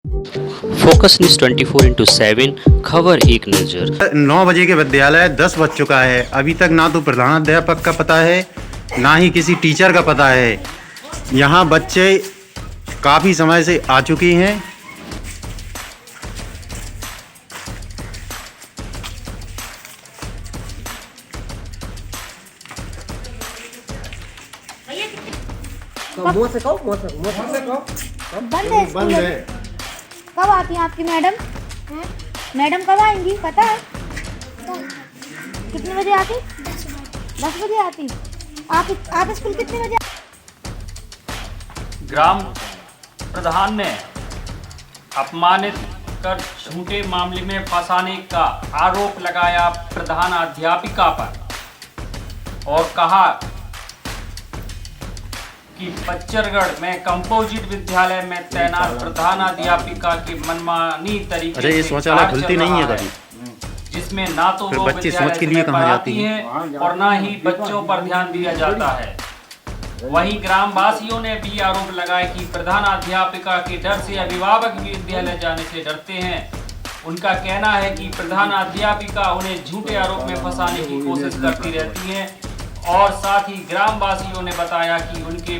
Focus news 24/7 खबर एक नज़र। 9 बजे के विद्यालय 10 बज चुका है। अभी तक ना तो प्रधानाध्यापक का पता है, ना ही किसी टीचर का पता है। यहाँ बच्चे काफ़ी समय से आ चुके हैं। मुँह से कहो, मुँह से कहो। बंद है बंद है। कब आती है आपकी मैडम? मैडम कब आएंगी पता है? कितने बजे आती? 10 बजे आती। आप स्कूल कितने बजे? ग्राम प्रधान ने अपमानित कर झूठे मामले में फंसाने का आरोप लगाया प्रधान अध्यापिका पर और कहा कि बच्चरगढ़ में कंपोजिट विद्यालय में तैनात प्रधानाध्यापिका की मनमानी तरीके अरे ये से शौचालय कार्य खुलती चल नहीं है रहा कभी। जिसमें ना तो फिर वो बच्चे विद्यालय सोच के लिए समय कहाँ पर जाती आती हैं और ना ही बच्चों पर ध्यान दिया जाता है। वहीं ग्रामवासियों ने भी आरोप लगाया कि प्रधानाध्यापिका के डर से अभिभावक भी विद्यालय जाने से डरते हैं। उनका कहना है कि प्रधानाध्यापिका उन्हें झूठे आरोप में फंसाने की कोशिश करती रहती है और साथ ही ग्रामवासियों ने बताया कि उनके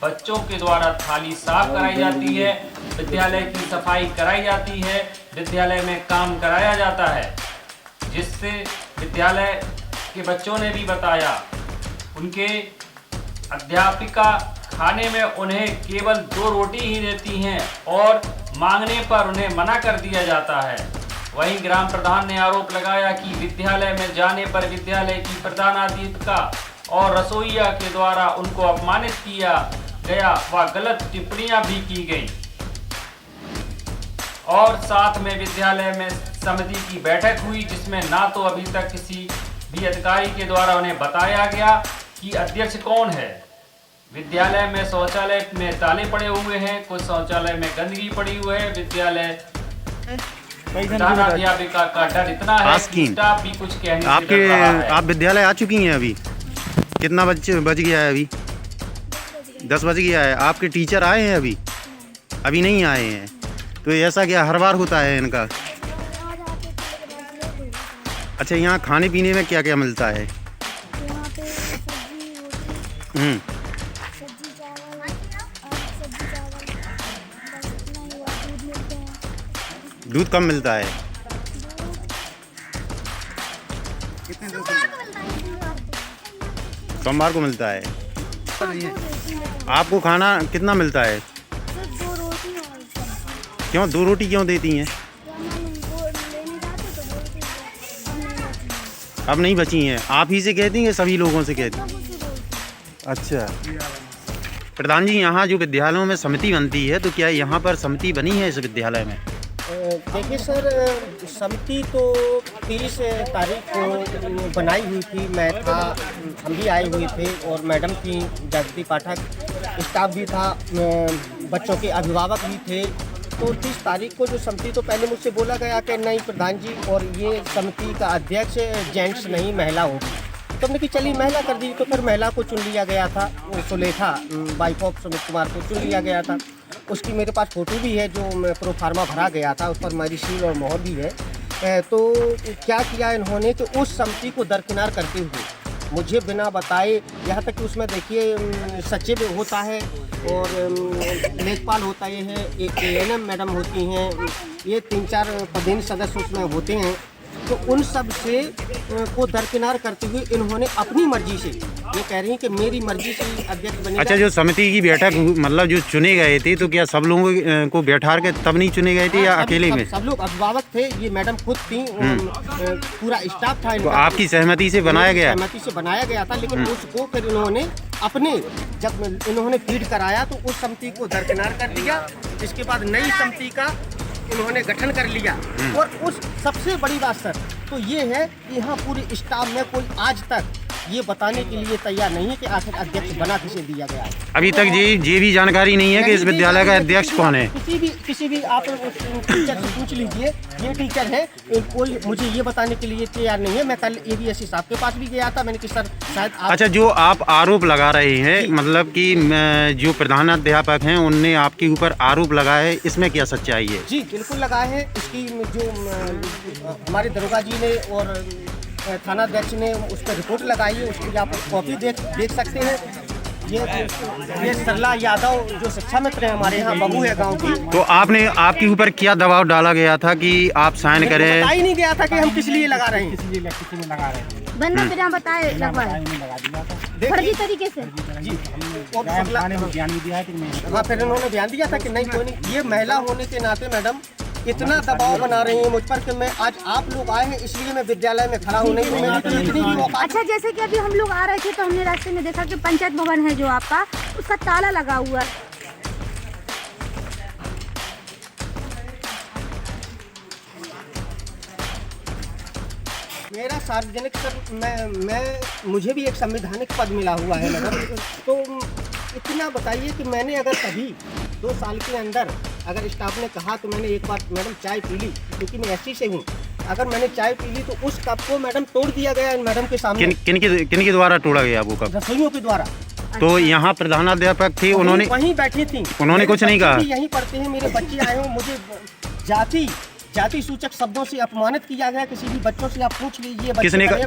बच्चों के द्वारा थाली साफ कराई जाती है, विद्यालय की सफाई कराई जाती है, विद्यालय में काम कराया जाता है, जिससे विद्यालय के बच्चों ने भी बताया उनके अध्यापिका खाने में उन्हें केवल 2 रोटी ही देती हैं और मांगने पर उन्हें मना कर दिया जाता है। वहीं ग्राम प्रधान ने आरोप लगाया कि विद्यालय में जाने पर विद्यालय की प्रधानाध्यापिका और रसोइया के द्वारा उनको अपमानित किया गया व गलत टिप्पणियां भी की गई और साथ में विद्यालय में समिति की बैठक हुई जिसमें ना तो अभी तक किसी भी अधिकारी के द्वारा उन्हें बताया गया कि अध्यक्ष कौन है। विद्यालय में शौचालय में ताले पड़े हुए हैं, कुछ शौचालय में गंदगी पड़ी हुई है। विद्यालय प्रधानाध्यापिका का डर इतना है कि स्टाफ भी कुछ कहने से डर रहा है। आप विद्यालय आ चुकी हैं अभी? कितना बज गया है अभी? 10 बज गया है। आपके टीचर आए हैं अभी? अभी नहीं आए हैं। तो ऐसा क्या हर बार होता है इनका? अच्छा, यहाँ खाने पीने में क्या क्या मिलता है? यहाँ पे सब्जी रोटी, हम्म सब्जी चावल, बस इतना ही हुआ। दूध मिलते हैं। दूध कम मिलता है? सोमवार को मिलता है। आपको खाना कितना मिलता है? सिर्फ 2 रोटी और सब्जी। क्यों 2 रोटी क्यों देती हैं? जब हम उनको लेने जाते तो बोलते अब नहीं होती है। अब नहीं बची हैं। आप ही से कहती हैं, सभी लोगों से कहती हैं? सब उसे बोलते हैं। अच्छा प्रधान जी, यहाँ जो विद्यालयों में समिति बनती है तो क्या यहाँ पर समिति बनी है इस विद्यालय में? देखिए सर, समिति तो 30 तारीख को बनाई हुई थी। मैं था, हम भी आए हुए थे और मैडम थी जागृति पाठक, स्टाफ भी था, बच्चों के अभिभावक भी थे। तो 30 तारीख को जो समिति, तो पहले मुझसे बोला गया कि नहीं प्रधान जी, और ये समिति का अध्यक्ष जेंट्स नहीं महिला होगी। तो हमने कि चलिए महिला कर दी। तो फिर महिला को चुन लिया गया था, सुलेखा वाइफ ऑफ सुमित कुमार को चुन लिया गया था। उसकी मेरे पास फ़ोटो भी है जो प्रोफार्मा भरा गया था, उस पर मेरी सील और मोहर भी है। तो क्या किया इन्होंने कि उस समिति को दरकिनार करते हुए मुझे बिना बताए, यहाँ तक कि उसमें देखिए सचिव होता है और लेखपाल होता है, एक ANM मैडम होती हैं, ये 3-4 पदेन सदस्य उसमें होते हैं। तो उन सब से को दरकिनार करते हुए इन्होंने अपनी मर्जी से, ये कह रही हैं कि मेरी मर्जी से अध्यक्ष बनेगा। अच्छा, जो समिति की बैठक मतलब जो चुने गए थे, तो क्या सब लोगों को बैठा के तब नहीं चुने गए थे या अकेले में? सब लोग अभिभावक थे, ये मैडम खुद थी, पूरा स्टाफ था। तो आपकी सहमति से बनाया गया? सहमति से बनाया गया था, लेकिन उसको फिर इन्होंने अपने, जब इन्होंने फीड कराया तो उस समिति को दरकिनार कर दिया। इसके बाद नई समिति का इन्होंने गठन कर लिया। और उस सबसे बड़ी बात सर तो ये है कि यहाँ पूरी स्टाफ में कोई आज तक ये बताने के लिए तैयार नहीं है कि आखिर अध्यक्ष बना किसे दिया गया है। अभी तक ये भी जानकारी नहीं है कि इस विद्यालय का अध्यक्ष कौन है। किसी भी आप टीचर से पूछ लीजिए, ये टीचर है, कोई मुझे ये बताने के लिए तैयार नहीं है। मैं कल AVSC साहब के पास भी गया था, मैंने कि सर शायद आप... अच्छा, जो आप आरोप लगा रहे हैं, मतलब कि जो प्रधानाध्यापक हैं उनने आपके ऊपर आरोप लगाया है, इसमें क्या सच्चाई है? जी बिल्कुल लगाए हैं। इसकी जो हमारे दरोगा जी ने और थानाध्यक्ष ने उस पर रिपोर्ट लगाई है, उसकी आप कॉपी देख सकते हैं। ये सरला यादव जो शिक्षा मित्र है हमारे यहाँ, बहू है गांव की। तो आपके ऊपर क्या दबाव डाला गया था कि आप साइन करें? बता ही नहीं गया था कि हम किस लिए लगा रहे हैं। बंदा बिना बताए लगवाए फर्जी तरीके से। जी और बयान भी दिया है। हाँ, फिर इन्होंने बयान दिया था कि नहीं कोई नहीं। ये महिला होने के नाते मैडम इतना दबाव बना रही है मुझ पर कि मैं आज आप लोग आए हैं इसलिए मैं विद्यालय में खड़ा हूँ, नहीं तो मेरी तो इतनी भी औकात। अच्छा, जैसे कि अभी हम लोग आ रहे थे तो हमने रास्ते में देखा कि पंचायत भवन है जो आपका, उसका ताला लगा हुआ है। मेरा सार्वजनिक सर मुझे भी एक संवैधानिक पद मिला हुआ है मैडम। तो इतना बताइए कि मैंने अगर कभी 2 साल के अंदर अगर स्टाफ ने कहा तो मैंने एक बार मैडम चाय पी ली, क्योंकि मैं ऐसी से हूँ। अगर मैंने चाय पी ली तो उस कप को मैडम तोड़ दिया गया मैडम के सामने। किन के द्वारा तोड़ा गया वो कप? रसोइयों के द्वारा। तो यहाँ प्रधानाध्यापक थे, उन्होंने वहीं बैठी थी, उन्होंने कुछ नहीं कहा? यहीं पढ़ते हैं मेरे बच्चे आए हो, मुझे जाति सूचक शब्दों से अपमानित किया गया। किसी भी बच्चों से आप पूछ लीजिए।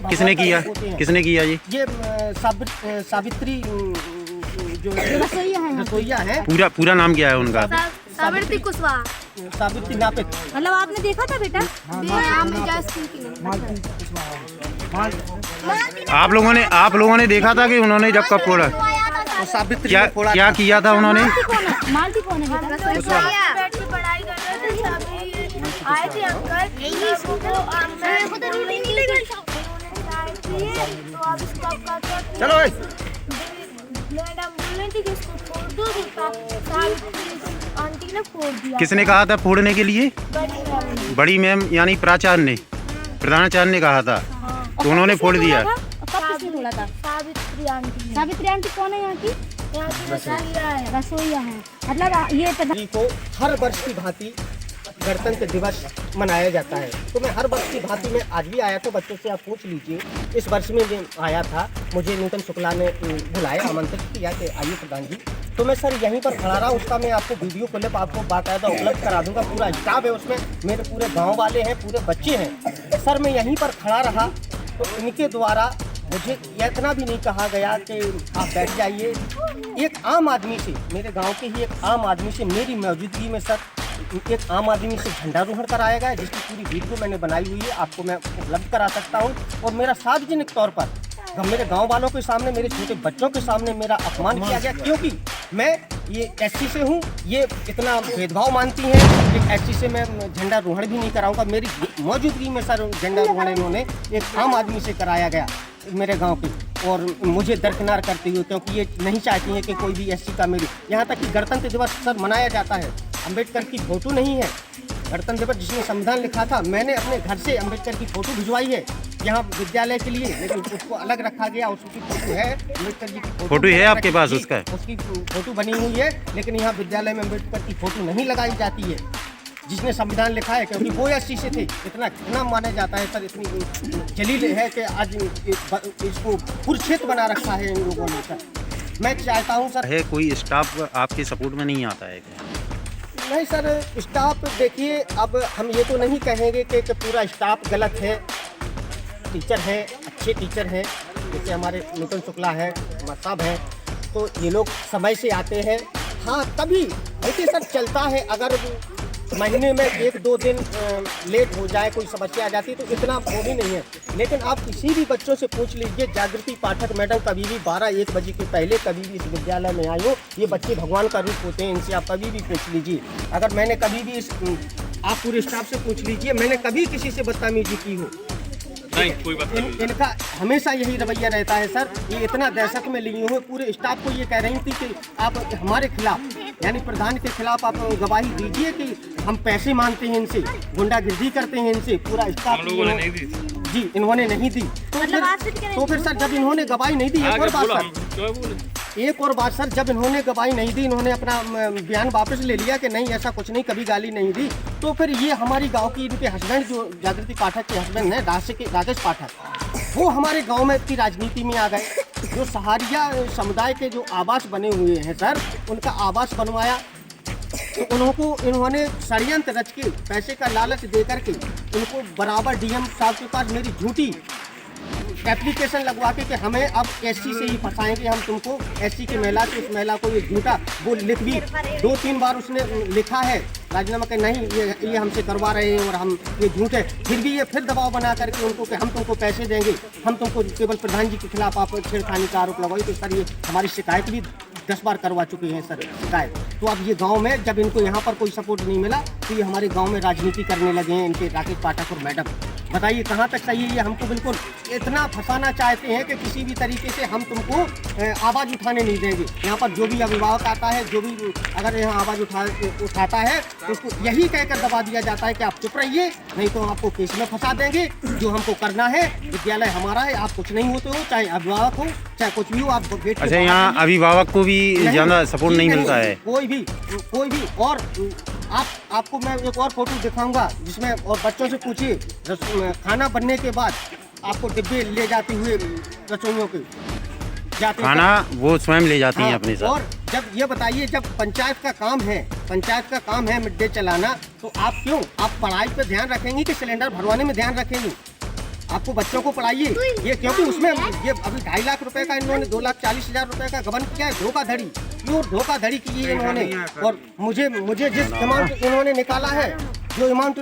किसने किया ये सावित्री जो रसोइया है। पूरा नाम क्या है उनका? सावित्री कुशवाहा। सावित्री नापित। मतलब आपने देखा था बेटा? आप लोगों ने देखा था कि उन्होंने जब कप फोड़ा? सावित्री क्या किया था उन्होंने? मालती कौन है बेटा? आए थे अंकल, चलो मैडम बोल रही थी कि इसको फोड़ दो, आंटी ने फोड़ दिया। किसने कहा था फोड़ने के लिए? बड़ी मैम यानी प्राचार्य ने, प्रधानाचार्य ने कहा था। तो उन्होंने फोड़ दिया। कब किसने तोड़ा था? सावित्री आंटी। सावित्री आंटी कौन है यहाँ की? यहाँ की रसोइया है। मतलब ये को हर वर्ष की भांति गणतंत्र दिवस मनाया जाता है। तो मैं हर वर्ष की भांति में आज भी आया था, बच्चों से आप पूछ लीजिए। इस वर्ष में जो आया था, मुझे नूतन शुक्ला ने बुलाया, आमंत्रित किया कि आइए प्रधान जी। तो मैं सर यहीं पर खड़ा रहा। उसका मैं आपको वीडियो क्लिप आपको बाकायदा उपलब्ध करा दूंगा। पूरा स्टाफ है उसमें, मेरे पूरे गाँव वाले हैं, पूरे बच्चे हैं। सर मैं यहीं पर खड़ा रहा तो इनके द्वारा मुझे इतना भी नहीं कहा गया कि आप बैठ जाइए। एक आम आदमी से, मेरे गांव के ही एक आम आदमी से मेरी मौजूदगी में सर एक आम आदमी से झंडारोहण कराया गया, जिसकी पूरी वीडियो मैंने बनाई हुई है, आपको मैं उपलब्ध करा सकता हूं। और मेरा सार्वजनिक तौर पर मेरे गांव वालों के सामने, मेरे छोटे बच्चों के सामने मेरा अपमान किया गया, क्योंकि मैं ये SC से हूँ। ये इतना भेदभाव मानती हैं कि SC से मैं झंडारोहण भी नहीं कराऊंगा। मेरी मौजूदगी में सर झंडारोहण इन्होंने एक आम आदमी से कराया गया मेरे गांव की, और मुझे दरकिनार करते हुए, क्योंकि ये नहीं चाहती हैं कि कोई भी SC का मेरी। यहाँ तक कि गणतंत्र दिवस सर मनाया जाता है, अम्बेडकर की फोटो नहीं है। गणतंत्र दिवस जिसने संविधान लिखा था, मैंने अपने घर से अम्बेडकर की फोटो भिजवाई है यहाँ विद्यालय के लिए, लेकिन उसको अलग रखा गया। उसकी फोटो है, अम्बेडकर जी की फोटो है आपके पास? उसका उसकी फोटो बनी हुई है, लेकिन यहाँ विद्यालय में अम्बेडकर की फोटो नहीं लगाई जाती है जिसने संविधान लिखा है, क्योंकि वो SC से थे। इतना माना जाता है सर, इतनी जलील है कि आज इसको कुरुक्षेत्र बना रखा है इन लोगों ने। सर मैं चाहता हूँ सर, है कोई स्टाफ आपके सपोर्ट में नहीं आता है? नहीं सर, स्टाफ देखिए, अब हम ये तो नहीं कहेंगे कि पूरा स्टाफ गलत है। टीचर हैं, अच्छे टीचर हैं, जैसे हमारे नूतन शुक्ला है, हमारे साहब हैं, तो ये लोग समय से आते हैं। हाँ, कभी देखिए सर चलता है, अगर महीने में 1-2 दिन लेट हो जाए, कोई समस्या आ जाती है, तो इतना वो भी नहीं है। लेकिन आप किसी भी बच्चों से पूछ लीजिए, जागृति पाठक मैडम कभी भी 12-1 बजे के पहले कभी भी इस विद्यालय में आई हो, ये बच्चे भगवान का रूप होते हैं, इनसे आप कभी भी पूछ लीजिए। अगर मैंने कभी भी आप पूरे स्टाफ से पूछ लीजिए, मैंने कभी किसी से बदतमीजी की हो, नहीं, कोई बात नहीं। इनका हमेशा यही रवैया रहता है सर। ये इतना दहशत में लिए हुए पूरे स्टाफ को ये कह रही थी कि आप हमारे खिलाफ, यानी प्रधान के खिलाफ आप गवाही दीजिए कि हम पैसे मांगते हैं इनसे, गुंडागिर्दी करते हैं इनसे। पूरा स्टाफ जी इन्होंने नहीं दी। मतलब आज से क्या तो फिर सर जब इन्होंने गवाही नहीं दी, एक और बात सर, जब इन्होंने गवाही नहीं दी, इन्होंने अपना बयान वापस ले लिया कि नहीं ऐसा कुछ नहीं, कभी गाली नहीं दी, तो फिर ये हमारी गांव की इनके हस्बैंड जो जागृति पाठक के हस्बैंड हैं राकेश पाठक, वो हमारे गांव में की राजनीति में आ गए। जो सहारिया समुदाय के जो आवास बने हुए हैं सर, उनका आवास बनवाया, तो इन्होंने षड्यंत्र रच के पैसे का लालच दे करके उनको बराबर डीएम साहब के पास मेरी झूठी एप्लीकेशन लगवा के कि हमें अब एससी से ही फंसाएंगे, हम तुमको एससी की महिला से, उस महिला को ये झूठा वो लिख भी 2-3 बार उसने लिखा है राजीनामा के नहीं ये हमसे करवा रहे हैं और हम ये झूठ है, फिर भी ये फिर दबाव बना करके उनको कि हम तुमको पैसे देंगे, हम तुमको केवल प्रधान जी के खिलाफ आप छेड़खानी का आरोप लगाओ। तो सर ये हमारी शिकायत भी 10 बार करवा चुके हैं सर शिकायत। तो अब ये गांव में जब इनको यहाँ पर कोई सपोर्ट नहीं मिला तो ये हमारे गांव में राजनीति करने लगे हैं इनके राकेश पाठक और मैडम। बताइए कहाँ तक सही है ये? हमको बिल्कुल इतना फंसाना चाहते हैं कि किसी भी तरीके से हम तुमको आवाज़ उठाने नहीं देंगे। यहाँ पर जो भी अभिभावक आता है, जो भी अगर यहाँ आवाज़ उठाता है तो उसको यही कहकर दबा दिया जाता है कि आप चुप रहिए, नहीं तो हम आपको केस में फंसा देंगे। जो हमको करना है, विद्यालय हमारा है, आप कुछ नहीं होते हो, चाहे अभिभावक हो चाहे कुछ भी हो, आप गेट। अच्छा, यहाँ अभिभावक को भी ज़्यादा सपोर्ट नहीं मिलता है? कोई भी। और आपको मैं एक और फोटो दिखाऊंगा जिसमें, और बच्चों से पूछिए, खाना बनने के बाद आपको डिब्बे ले जाते हुए रसोइयों के जाते खाना वो स्वयं ले जाती हैं अपने साथ। और जब ये बताइए, जब पंचायत का काम है मिड डे चलाना, तो आप पढ़ाई पे ध्यान रखेंगी कि सिलेंडर भरवाने में ध्यान रखेंगी? आपको बच्चों को पढ़ाइए ये, क्योंकि उसमें ये अभी 2.5 लाख रुपए का इन्होंने 2,40,000 रुपए का गबन किया है, धोखाधड़ी, प्योर धोखाधड़ी की है इन्होंने। और मुझे जिस अमाउंट इन्होंने निकाला है, जो अमाउंट